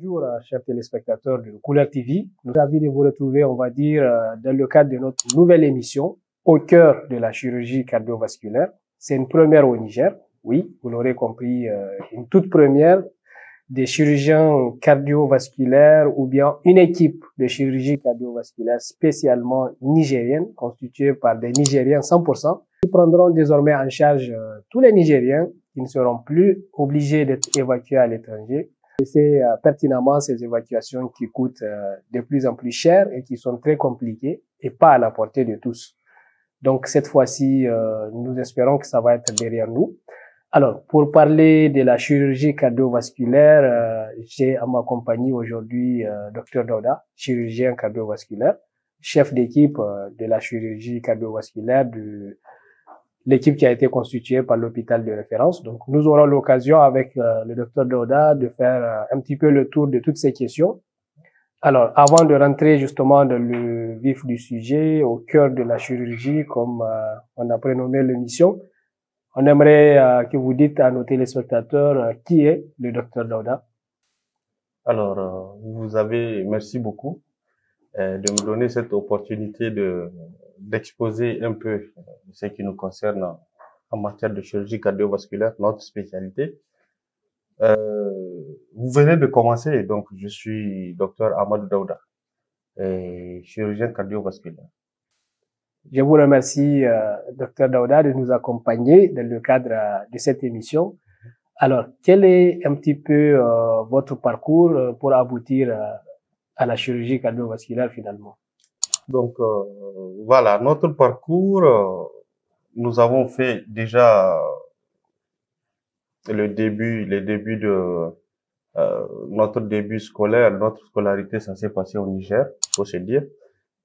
Bonjour, chers téléspectateurs de Couleur TV. Nous sommes ravis de vous retrouver, on va dire, dans le cadre de notre nouvelle émission, au cœur de la chirurgie cardiovasculaire. C'est une première au Niger. Oui, vous l'aurez compris, une toute première des chirurgiens cardiovasculaires ou bien une équipe de chirurgie cardiovasculaire spécialement nigérienne, constituée par des Nigériens 100%, qui prendront désormais en charge tous les Nigériens qui ne seront plus obligés d'être évacués à l'étranger. C'est pertinemment ces évacuations qui coûtent de plus en plus cher et qui sont très compliquées et pas à la portée de tous. Donc cette fois-ci, nous espérons que ça va être derrière nous. Alors, pour parler de la chirurgie cardiovasculaire, j'ai à ma compagnie aujourd'hui Dr Dauda, chirurgien cardiovasculaire, chef d'équipe de la chirurgie cardiovasculaire de l'équipe qui a été constituée par l'hôpital de référence. Donc, nous aurons l'occasion avec le Dr Dauda de faire un petit peu le tour de toutes ces questions. Alors, avant de rentrer justement dans le vif du sujet, au cœur de la chirurgie, comme on a prénommé l'émission, on aimerait que vous dites à nos téléspectateurs qui est le Dr Dauda. Alors, merci beaucoup de me donner cette opportunité d'exposer un peu ce qui nous concerne en matière de chirurgie cardiovasculaire, notre spécialité. Vous venez de commencer, donc je suis Dr Amadou Dauda, chirurgien cardiovasculaire. Je vous remercie, Dr Dauda, de nous accompagner dans le cadre de cette émission. Alors, quel est un petit peu votre parcours pour aboutir à la chirurgie cardiovasculaire finalement? Donc, voilà, notre parcours, nous avons fait déjà les débuts de notre début scolaire, notre scolarité, ça s'est passé au Niger, faut se dire.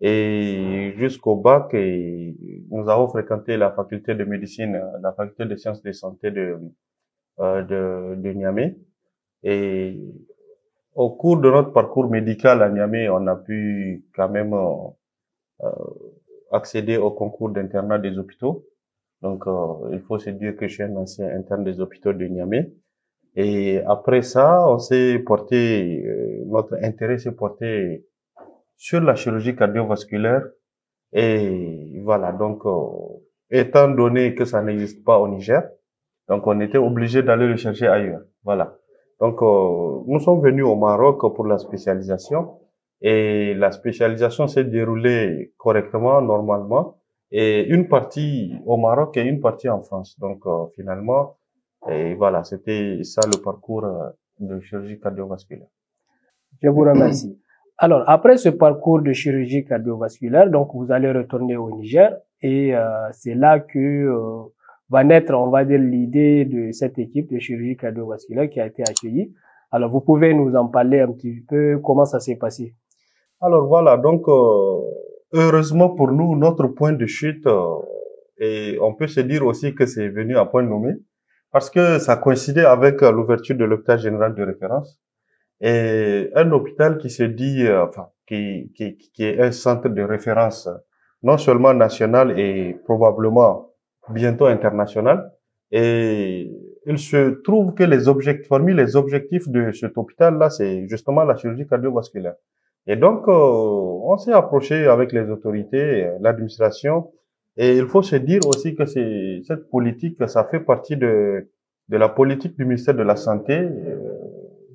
Et jusqu'au bac, nous avons fréquenté la faculté de médecine, la faculté de sciences de santé de Niamey. Et au cours de notre parcours médical à Niamey, on a pu quand même accéder au concours d'internat des hôpitaux. Donc, il faut se dire que je suis un ancien interne des hôpitaux de Niamey. Et après ça, notre intérêt s'est porté sur la chirurgie cardiovasculaire. Et voilà, donc, étant donné que ça n'existe pas au Niger, donc on était obligé d'aller le chercher ailleurs. Voilà. Donc, nous sommes venus au Maroc pour la spécialisation. Et la spécialisation s'est déroulée correctement, normalement. Et une partie au Maroc et une partie en France. Donc, finalement, et voilà, c'était ça le parcours de chirurgie cardiovasculaire. Je vous remercie. Alors, après ce parcours de chirurgie cardiovasculaire, donc vous allez retourner au Niger et c'est là que va naître, on va dire, l'idée de cette équipe de chirurgie cardiovasculaire qui a été accueillie. Alors, vous pouvez nous en parler un petit peu, comment ça s'est passé? Alors voilà, donc heureusement pour nous, notre point de chute, et on peut se dire aussi que c'est venu à point nommé, parce que ça coïncidait avec l'ouverture de l'hôpital général de référence. Et un hôpital qui se dit, qui est un centre de référence, non seulement national et probablement bientôt international. Et il se trouve que parmi les objectifs de cet hôpital-là, c'est justement la chirurgie cardiovasculaire. Et donc, on s'est approché avec les autorités, l'administration, et il faut se dire aussi que cette politique, ça fait partie de la politique du ministère de la Santé,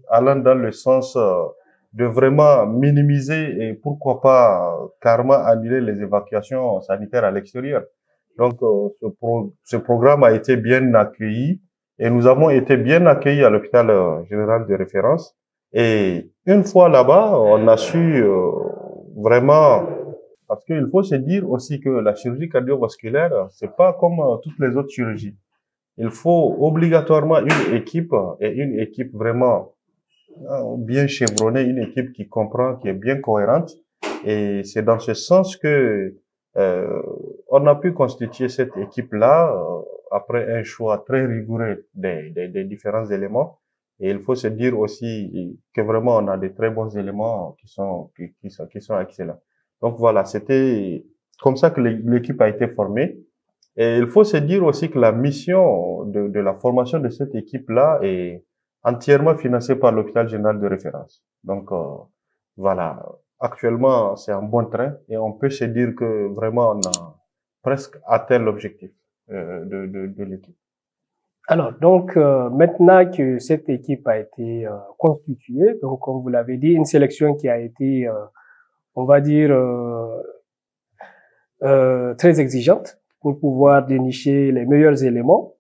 allant dans le sens de vraiment minimiser et pourquoi pas carrément annuler les évacuations sanitaires à l'extérieur. Donc, ce programme a été bien accueilli et nous avons été bien accueillis à l'hôpital général de référence. Et une fois là-bas, on a su vraiment, parce qu'il faut se dire aussi que la chirurgie cardiovasculaire, c'est pas comme toutes les autres chirurgies. Il faut obligatoirement une équipe et une équipe vraiment bien chevronnée, une équipe qui comprend, qui est bien cohérente. Et c'est dans ce sens que on a pu constituer cette équipe-là après un choix très rigoureux des différents éléments. Et il faut se dire aussi que vraiment on a de très bons éléments qui sont excellents. Donc voilà, c'était comme ça que l'équipe a été formée. Et il faut se dire aussi que la mission de la formation de cette équipe-là est entièrement financé par l'hôpital général de référence. Donc, voilà. Actuellement, c'est un bon train et on peut se dire que vraiment on a presque atteint l'objectif de l'équipe. Alors, donc, maintenant que cette équipe a été constituée, donc comme vous l'avez dit, une sélection qui a été, on va dire, très exigeante pour pouvoir dénicher les meilleurs éléments.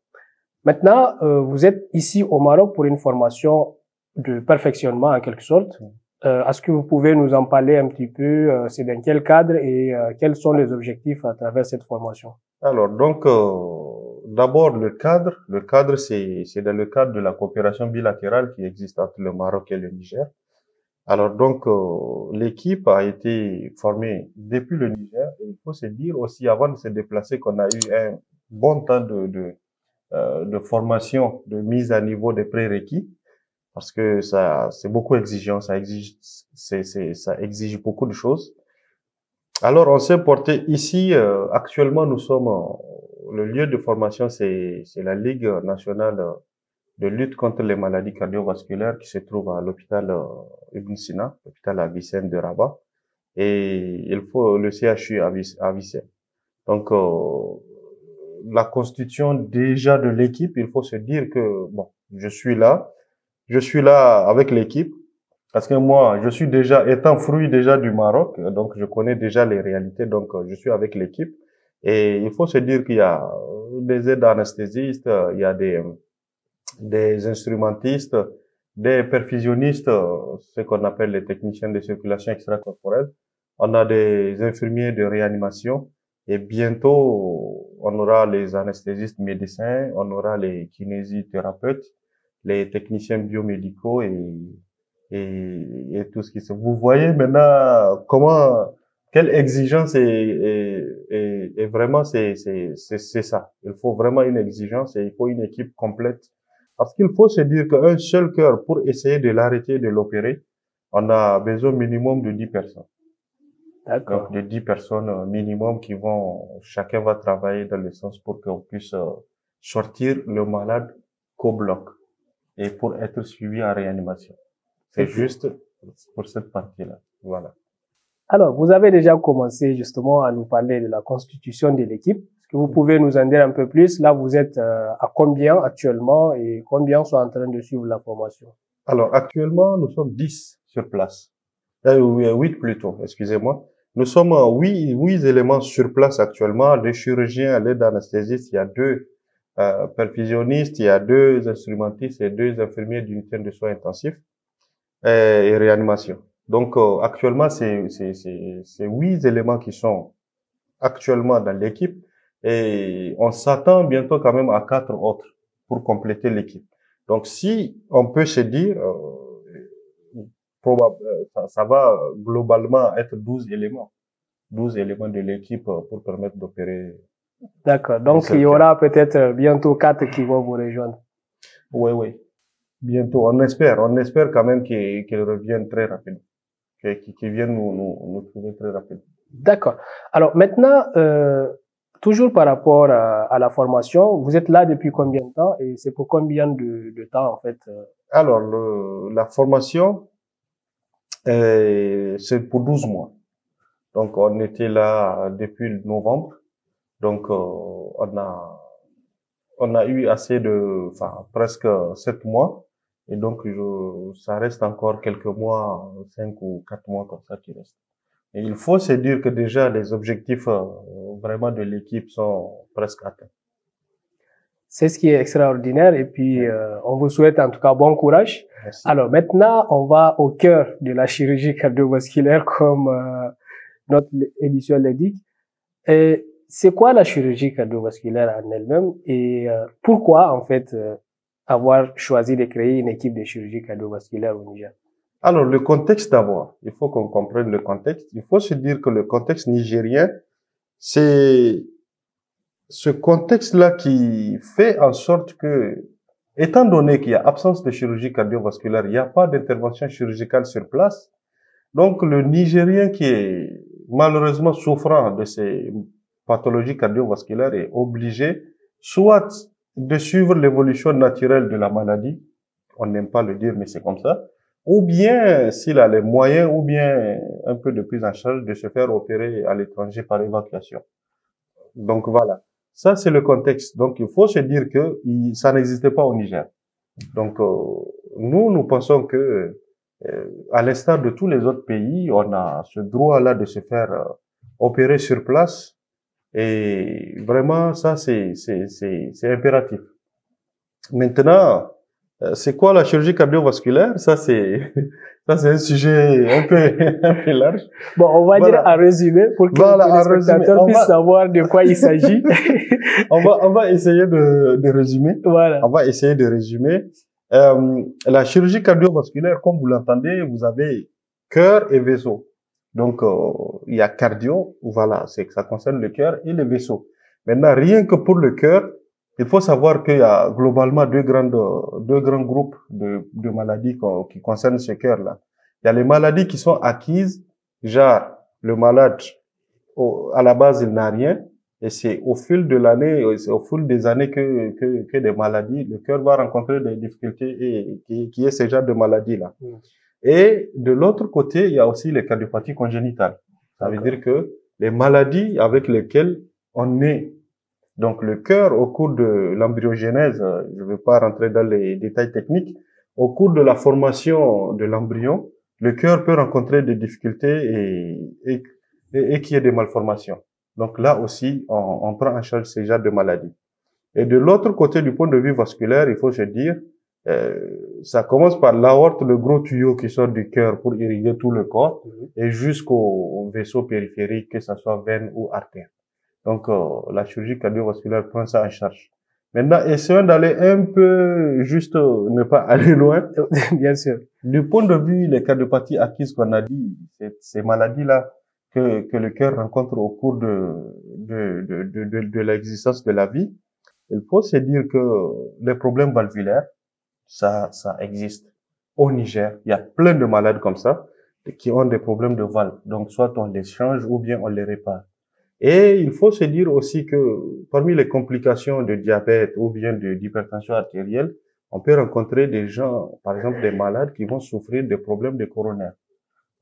Maintenant, vous êtes ici au Maroc pour une formation de perfectionnement en quelque sorte. Est-ce que vous pouvez nous en parler un petit peu? C'est dans quel cadre et quels sont les objectifs à travers cette formation? Alors, donc, d'abord, le cadre, c'est dans le cadre de la coopération bilatérale qui existe entre le Maroc et le Niger. Alors, donc, l'équipe a été formée depuis le Niger. Et il faut se dire aussi, avant de se déplacer, qu'on a eu un bon temps de formation, de mise à niveau des prérequis, parce que ça, c'est beaucoup exigeant, ça exige beaucoup de choses. Alors, on s'est porté ici, actuellement, nous sommes, le lieu de formation, c'est la Ligue nationale de lutte contre les maladies cardiovasculaires qui se trouve à l'hôpital Ibn Sina, l'hôpital Avicenne de Rabat, et il faut le CHU Avicenne. Donc, la constitution déjà de l'équipe, il faut se dire que, bon, je suis là avec l'équipe, parce que moi, je suis déjà, étant fruit déjà du Maroc, donc je connais déjà les réalités, donc je suis avec l'équipe. Et il faut se dire qu'il y a des aides anesthésistes, il y a des instrumentistes, des perfusionnistes, ce qu'on appelle les techniciens de circulation extracorporelle. On a des infirmiers de réanimation et bientôt on aura les anesthésistes médecins, on aura les kinésithérapeutes, les techniciens biomédicaux et tout ce qui se. Vous voyez maintenant quelle exigence et vraiment c'est ça. Il faut vraiment une exigence et il faut une équipe complète. Parce qu'il faut se dire qu'un seul cœur, pour essayer de l'arrêter, de l'opérer, on a besoin minimum de 10 personnes. D'accord. Donc, de 10 personnes minimum chacun va travailler dans le sens pour qu'on puisse sortir le malade qu'au bloc et pour être suivi en réanimation. C'est juste pour cette partie-là. Voilà. Alors, vous avez déjà commencé justement à nous parler de la constitution de l'équipe. Est-ce que vous pouvez nous en dire un peu plus? Là, vous êtes à combien actuellement et combien sont en train de suivre la formation? Alors, actuellement, nous sommes 10 sur place. 8 plutôt, excusez-moi. Nous sommes 8 éléments sur place actuellement. Les chirurgiens, l'aide anesthésiste, il y a 2 perfusionnistes, il y a 2 instrumentistes et 2 infirmiers d'unité de soins intensifs et réanimation. Donc actuellement, c'est 8 éléments qui sont actuellement dans l'équipe et on s'attend bientôt quand même à 4 autres pour compléter l'équipe. Donc si on peut se dire, ça va globalement être 12 éléments. 12 éléments de l'équipe pour permettre d'opérer. D'accord. Donc il y aura peut-être bientôt 4 qui vont vous rejoindre. Oui. Bientôt. On espère quand même qu'ils reviennent très rapidement. Qui viennent nous trouver très rapidement. D'accord. Alors maintenant, toujours par rapport à la formation, vous êtes là depuis combien de temps et c'est pour combien de temps en fait? Alors, la formation, c'est pour 12 mois. Donc, on était là depuis novembre. Donc, on a eu assez presque 7 mois. Et donc, ça reste encore quelques mois, 5 ou 4 mois comme ça qui restent. Et il faut se dire que déjà, les objectifs vraiment de l'équipe sont presque atteints. C'est ce qui est extraordinaire et puis on vous souhaite en tout cas bon courage. Merci. Alors maintenant, on va au cœur de la chirurgie cardiovasculaire comme notre émission l'indique. C'est quoi la chirurgie cardiovasculaire en elle-même et pourquoi en fait avoir choisi de créer une équipe de chirurgie cardiovasculaire au Niger? Alors, le contexte d'abord. Il faut qu'on comprenne le contexte. Il faut se dire que le contexte nigérien, c'est ce contexte-là qui fait en sorte que, étant donné qu'il y a absence de chirurgie cardiovasculaire, il n'y a pas d'intervention chirurgicale sur place. Donc, le Nigérien qui est malheureusement souffrant de ces pathologies cardiovasculaires est obligé soit de suivre l'évolution naturelle de la maladie, on n'aime pas le dire, mais c'est comme ça. Ou bien, s'il a les moyens, ou bien un peu de prise en charge de se faire opérer à l'étranger par évacuation. Donc voilà. Ça, c'est le contexte. Donc, il faut se dire que ça n'existait pas au Niger. Donc, nous pensons que, à l'instar de tous les autres pays, on a ce droit-là de se faire opérer sur place. Et vraiment, ça, c'est impératif. Maintenant, c'est quoi la chirurgie cardiovasculaire? Ça, c'est un sujet un peu large. Bon, on va Voilà. dire en résumé pour que les spectateurs puissent savoir de quoi il s'agit. on va essayer de résumer. Voilà. On va essayer de résumer. La chirurgie cardiovasculaire, comme vous l'entendez, vous avez cœur et vaisseau. Donc, il y a cardio, voilà, c'est que ça concerne le cœur et les vaisseaux. Maintenant, rien que pour le cœur, il faut savoir qu'il y a globalement deux grands groupes de maladies qui concernent ce cœur-là. Il y a les maladies qui sont acquises, genre le malade, à la base, il n'a rien, et c'est au fil de l'année, c'est au fil des années que des maladies, le cœur va rencontrer des difficultés et qui est ce genre de maladie-là. Et de l'autre côté, il y a aussi les cardiopathies congénitales. Ça veut dire que les maladies avec lesquelles on est. Donc le cœur, au cours de l'embryogenèse, je ne vais pas rentrer dans les détails techniques, au cours de la formation de l'embryon, le cœur peut rencontrer des difficultés et qu'il y ait des malformations. Donc là aussi, on prend en charge ces genres de maladies. Et de l'autre côté, du point de vue vasculaire, il faut se dire, ça commence par l'aorte, le gros tuyau qui sort du cœur pour irriguer tout le corps, et jusqu'au vaisseau périphérique, que ce soit veine ou artère. Donc, la chirurgie cardiovasculaire prend ça en charge. Maintenant, essayons d'aller un peu, juste ne pas aller loin. Bien sûr. Du point de vue les cardiopathies acquises qu'on a dit, ces maladies-là que le cœur rencontre au cours de l'existence de la vie, il faut se dire que les problèmes valvulaires, ça existe au Niger. Il y a plein de malades comme ça qui ont des problèmes de valves. Donc, soit on les change ou bien on les répare. Et il faut se dire aussi que parmi les complications de diabète ou bien d'hypertension artérielle, on peut rencontrer des gens, par exemple des malades qui vont souffrir de problèmes de coronaires.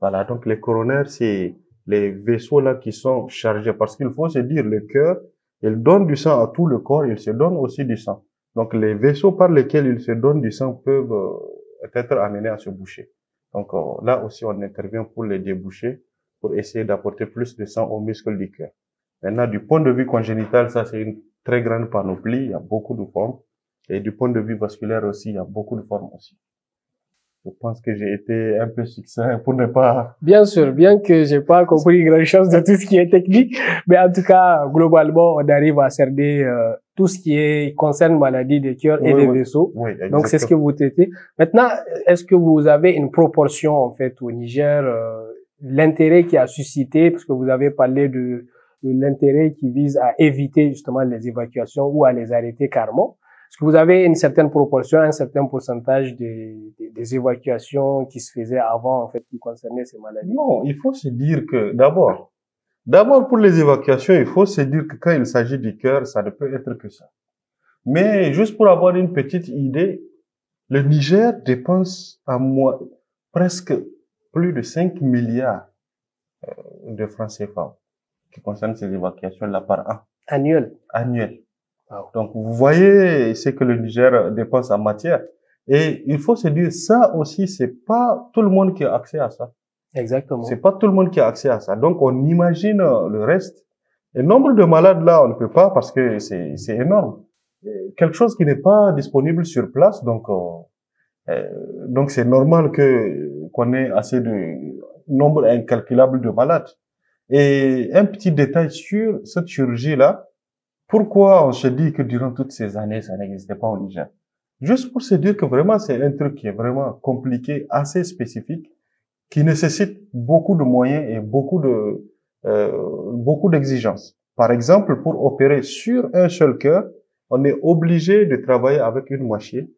Voilà, donc les coronaires, c'est les vaisseaux là qui sont chargés. Parce qu'il faut se dire, le cœur, il donne du sang à tout le corps, il se donne aussi du sang. Donc les vaisseaux par lesquels il se donne du sang peuvent être amenés à se boucher. Donc là aussi, on intervient pour les déboucher, pour essayer d'apporter plus de sang aux muscles du cœur. Maintenant, du point de vue congénital, ça c'est une très grande panoplie, il y a beaucoup de formes. Et du point de vue vasculaire aussi, il y a beaucoup de formes aussi. Je pense que j'ai été un peu succinct pour ne pas... Bien sûr, bien que j'ai pas compris grand chose de tout ce qui est technique, mais en tout cas, globalement, on arrive à cerner tout ce qui concerne maladie des cœurs et des vaisseaux. Oui, exactement. Donc, c'est ce que vous traitez. Maintenant, est-ce que vous avez une proportion, en fait, au Niger, l'intérêt qui a suscité, parce que vous avez parlé de l'intérêt qui vise à éviter justement les évacuations ou à les arrêter carrément. Est-ce que vous avez une certaine proportion, un certain pourcentage des évacuations qui se faisaient avant, en fait, qui concernaient ces maladies? Non, il faut se dire que d'abord pour les évacuations, il faut se dire que quand il s'agit du cœur, ça ne peut être que ça. Mais juste pour avoir une petite idée, le Niger dépense presque plus de 5 milliards de francs CFA qui concernent ces évacuations-là par an. Annuel. Wow. Donc, vous voyez ce que le Niger dépense en matière. Et il faut se dire, ça aussi, c'est pas tout le monde qui a accès à ça. Exactement. C'est pas tout le monde qui a accès à ça. Donc, on imagine le reste. Le nombre de malades là, on ne peut pas parce que c'est énorme. Quelque chose qui n'est pas disponible sur place. Donc c'est normal qu'on ait assez de nombre incalculable de malades. Et un petit détail sur cette chirurgie-là. Pourquoi on se dit que durant toutes ces années, ça n'existait pas au Niger? Juste pour se dire que vraiment, c'est un truc qui est vraiment compliqué, assez spécifique, qui nécessite beaucoup de moyens et beaucoup d'exigences. Par exemple, pour opérer sur un seul cœur, on est obligé de travailler avec une machine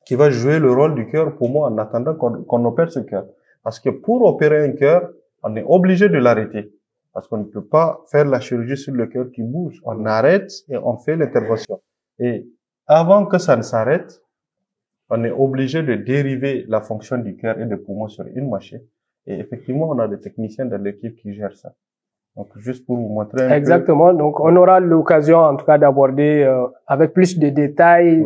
qui va jouer le rôle du cœur pour moi en attendant qu'on opère ce cœur. Parce que pour opérer un cœur, on est obligé de l'arrêter. Parce qu'on ne peut pas faire la chirurgie sur le cœur qui bouge. On arrête et on fait l'intervention. Et avant que ça ne s'arrête, on est obligé de dériver la fonction du cœur et des poumons sur une machine. Et effectivement, on a des techniciens dans l'équipe qui gèrent ça. Donc, juste pour vous montrer un Exactement. peu. Donc, on aura l'occasion, en tout cas, d'aborder avec plus de détails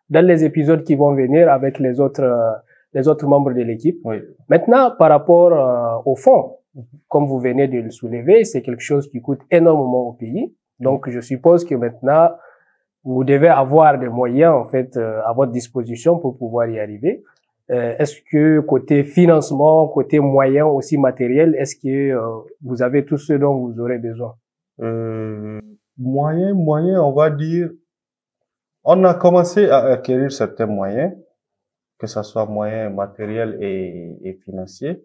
dans les épisodes qui vont venir avec les autres membres de l'équipe. Maintenant, par rapport au fonds, comme vous venez de le soulever, c'est quelque chose qui coûte énormément au pays. Donc, je suppose que maintenant, vous devez avoir des moyens, en fait, à votre disposition pour pouvoir y arriver. Est-ce que côté financement, côté moyens aussi matériel, est-ce que vous avez tout ce dont vous aurez besoin? Moyens, on va dire, on a commencé à acquérir certains moyens, que ce soit moyens matériels et financiers.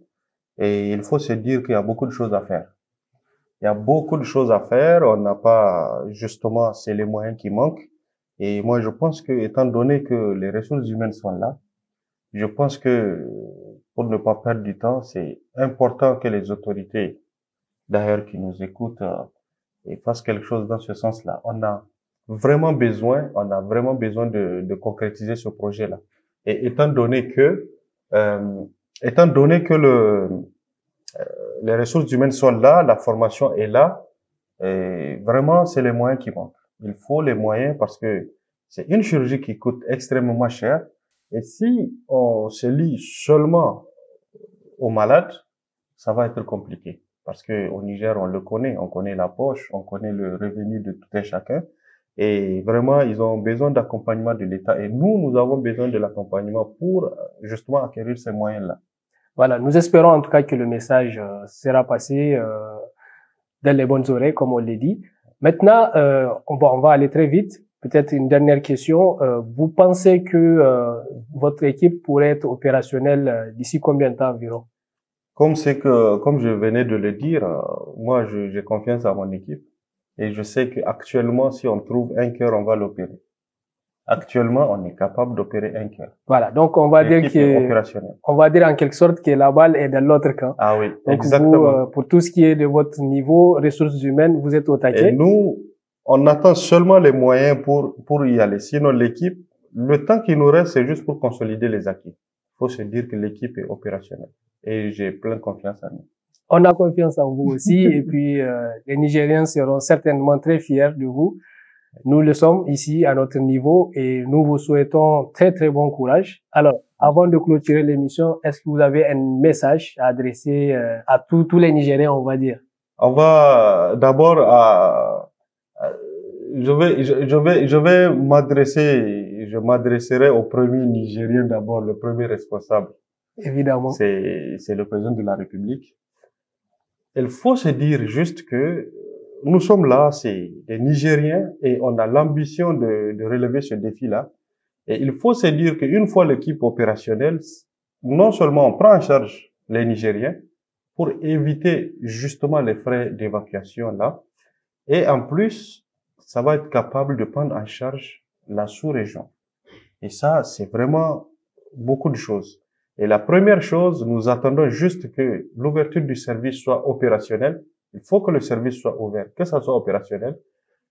Et il faut se dire qu'il y a beaucoup de choses à faire. Il y a beaucoup de choses à faire. On n'a pas, justement, c'est les moyens qui manquent. Et moi, je pense que, étant donné que les ressources humaines sont là, je pense que, pour ne pas perdre du temps, c'est important que les autorités, d'ailleurs, qui nous écoutent, et fassent quelque chose dans ce sens-là. On a vraiment besoin de concrétiser ce projet-là. Et étant donné que les ressources humaines sont là, la formation est là, et vraiment, c'est les moyens qui manquent. Il faut les moyens parce que c'est une chirurgie qui coûte extrêmement cher. Et si on se lie seulement aux malades, ça va être compliqué. Parce que au Niger, on connaît la poche, on connaît le revenu de tout un chacun. Et vraiment, ils ont besoin d'accompagnement de l'État. Et nous avons besoin de l'accompagnement pour justement acquérir ces moyens-là. Voilà, nous espérons en tout cas que le message sera passé dans les bonnes oreilles, comme on l'a dit. Maintenant, on va aller très vite. Peut-être une dernière question. Vous pensez que votre équipe pourrait être opérationnelle d'ici combien de temps environ? Comme je venais de le dire, moi, j'ai confiance à mon équipe. Et je sais qu'actuellement, si on trouve un cœur, on va l'opérer. Actuellement, on est capable d'opérer un cœur. Voilà. Donc, on va dire en quelque sorte que la balle est dans l'autre camp. Ah oui, donc exactement. Vous, pour tout ce qui est de votre niveau ressources humaines, vous êtes au taquet. Et nous, on attend seulement les moyens pour y aller. Sinon, l'équipe, le temps qui nous reste, c'est juste pour consolider les acquis. Il faut se dire que l'équipe est opérationnelle. Et j'ai plein de confiance en nous. On a confiance en vous aussi. Et puis, les Nigériens seront certainement très fiers de vous. Nous le sommes ici à notre niveau et nous vous souhaitons très très bon courage. Alors, avant de clôturer l'émission, est-ce que vous avez un message à adresser à tous les Nigériens, on va dire? On va d'abord je m'adresserai au premier Nigérien d'abord, le premier responsable. Évidemment. C'est le président de la République. Il faut se dire juste que nous sommes là, c'est des Nigériens et on a l'ambition de relever ce défi-là. Et il faut se dire qu'une fois l'équipe opérationnelle, non seulement on prend en charge les Nigériens pour éviter justement les frais d'évacuation là, et en plus, ça va être capable de prendre en charge la sous-région. Et ça, c'est vraiment beaucoup de choses. Et la première chose, nous attendons juste que l'ouverture du service soit opérationnelle. Il faut que le service soit ouvert, que ça soit opérationnel.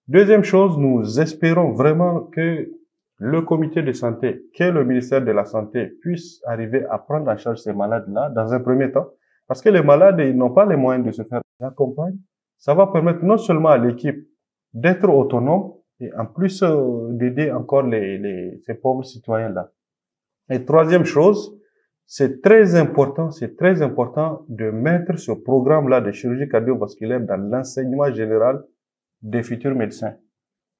Deuxième chose, nous espérons vraiment que le comité de santé, que le ministère de la Santé puisse arriver à prendre en charge ces malades-là dans un premier temps. Parce que les malades, ils n'ont pas les moyens de se faire accompagner. Ça va permettre non seulement à l'équipe d'être autonome et en plus d'aider encore ces pauvres citoyens-là. Et troisième chose, c'est très important de mettre ce programme-là de chirurgie cardiovasculaire dans l'enseignement général des futurs médecins.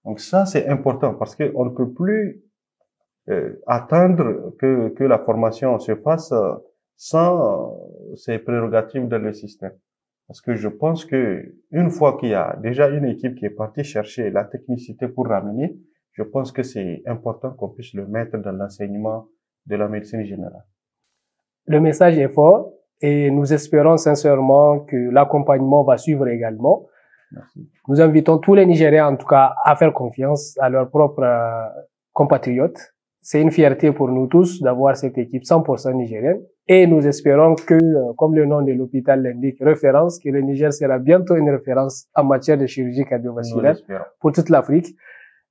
Donc ça, c'est important parce qu'on ne peut plus attendre que la formation se fasse sans ces prérogatives dans le système. Parce que je pense que une fois qu'il y a déjà une équipe qui est partie chercher la technicité pour ramener, je pense que c'est important qu'on puisse le mettre dans l'enseignement de la médecine générale. Le message est fort et nous espérons sincèrement que l'accompagnement va suivre également. Merci. Nous invitons tous les Nigériens, en tout cas, à faire confiance à leurs propres compatriotes. C'est une fierté pour nous tous d'avoir cette équipe 100% nigérienne. Et nous espérons que, comme le nom de l'hôpital l'indique, référence, que le Niger sera bientôt une référence en matière de chirurgie cardiovasculaire pour toute l'Afrique.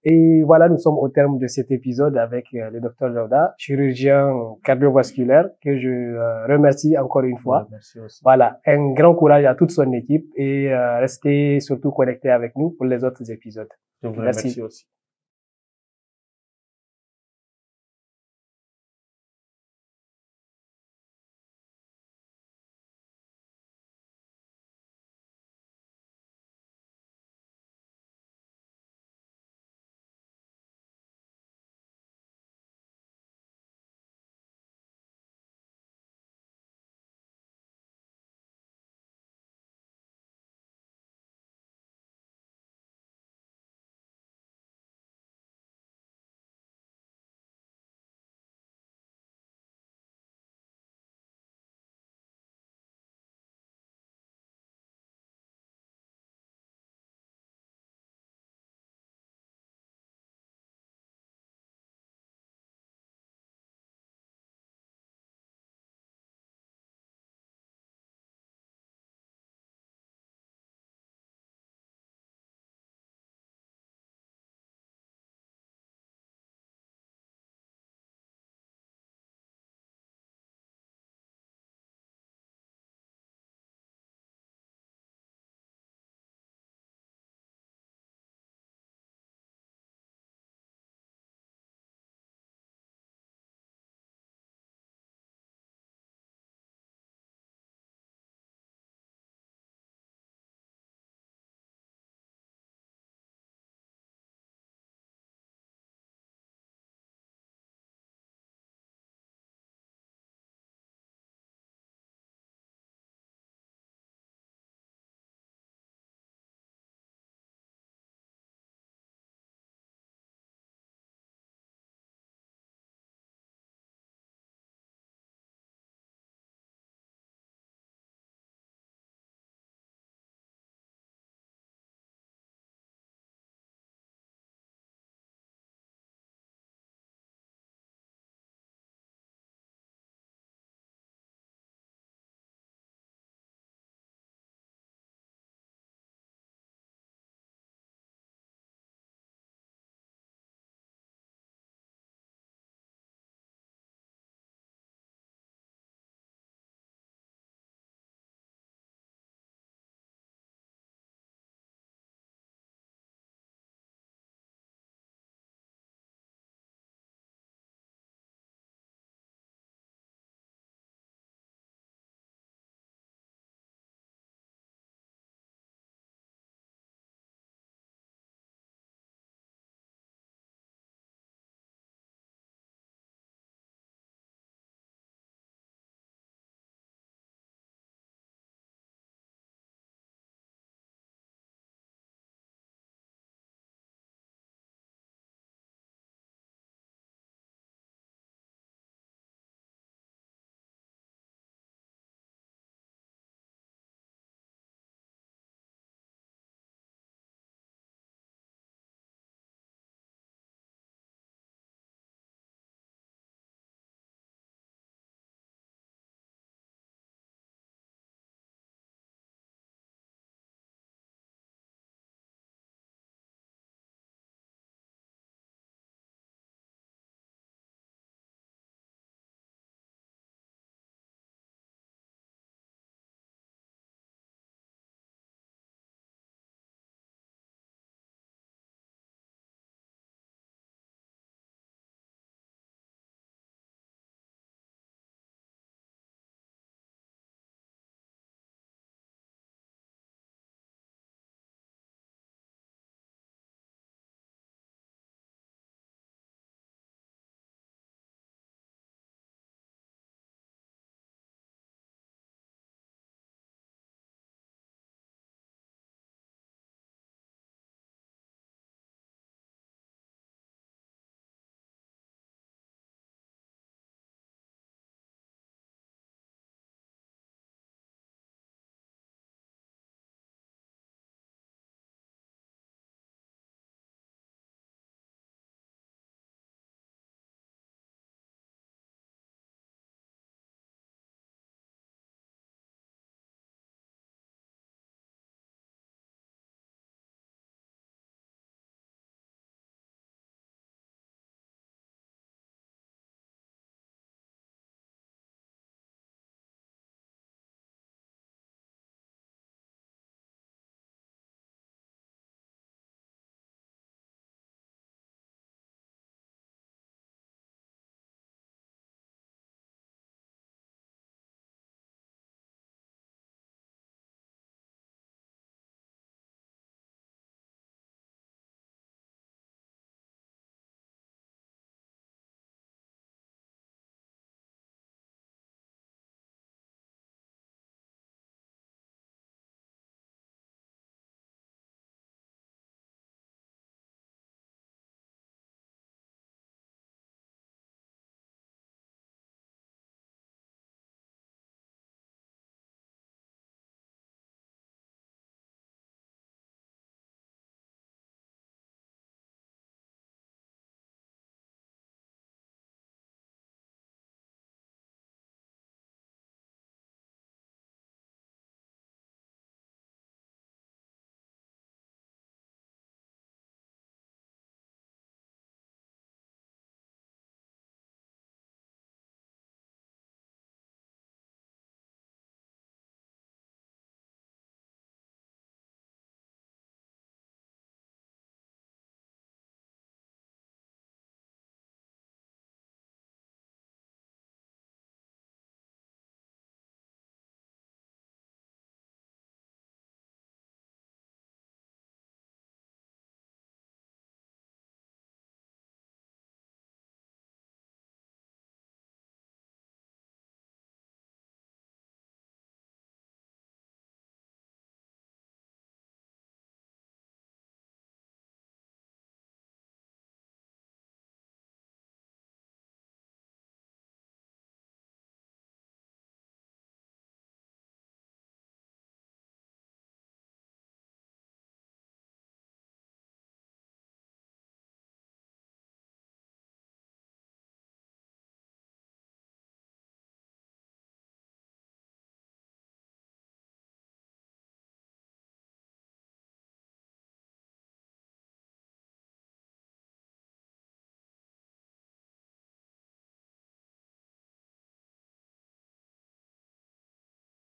Et voilà, nous sommes au terme de cet épisode avec le docteur Daouda, chirurgien cardiovasculaire, que je remercie encore une fois. Ouais, merci aussi. Voilà, un grand courage à toute son équipe et restez surtout connectés avec nous pour les autres épisodes. Je vous Merci. remercie aussi.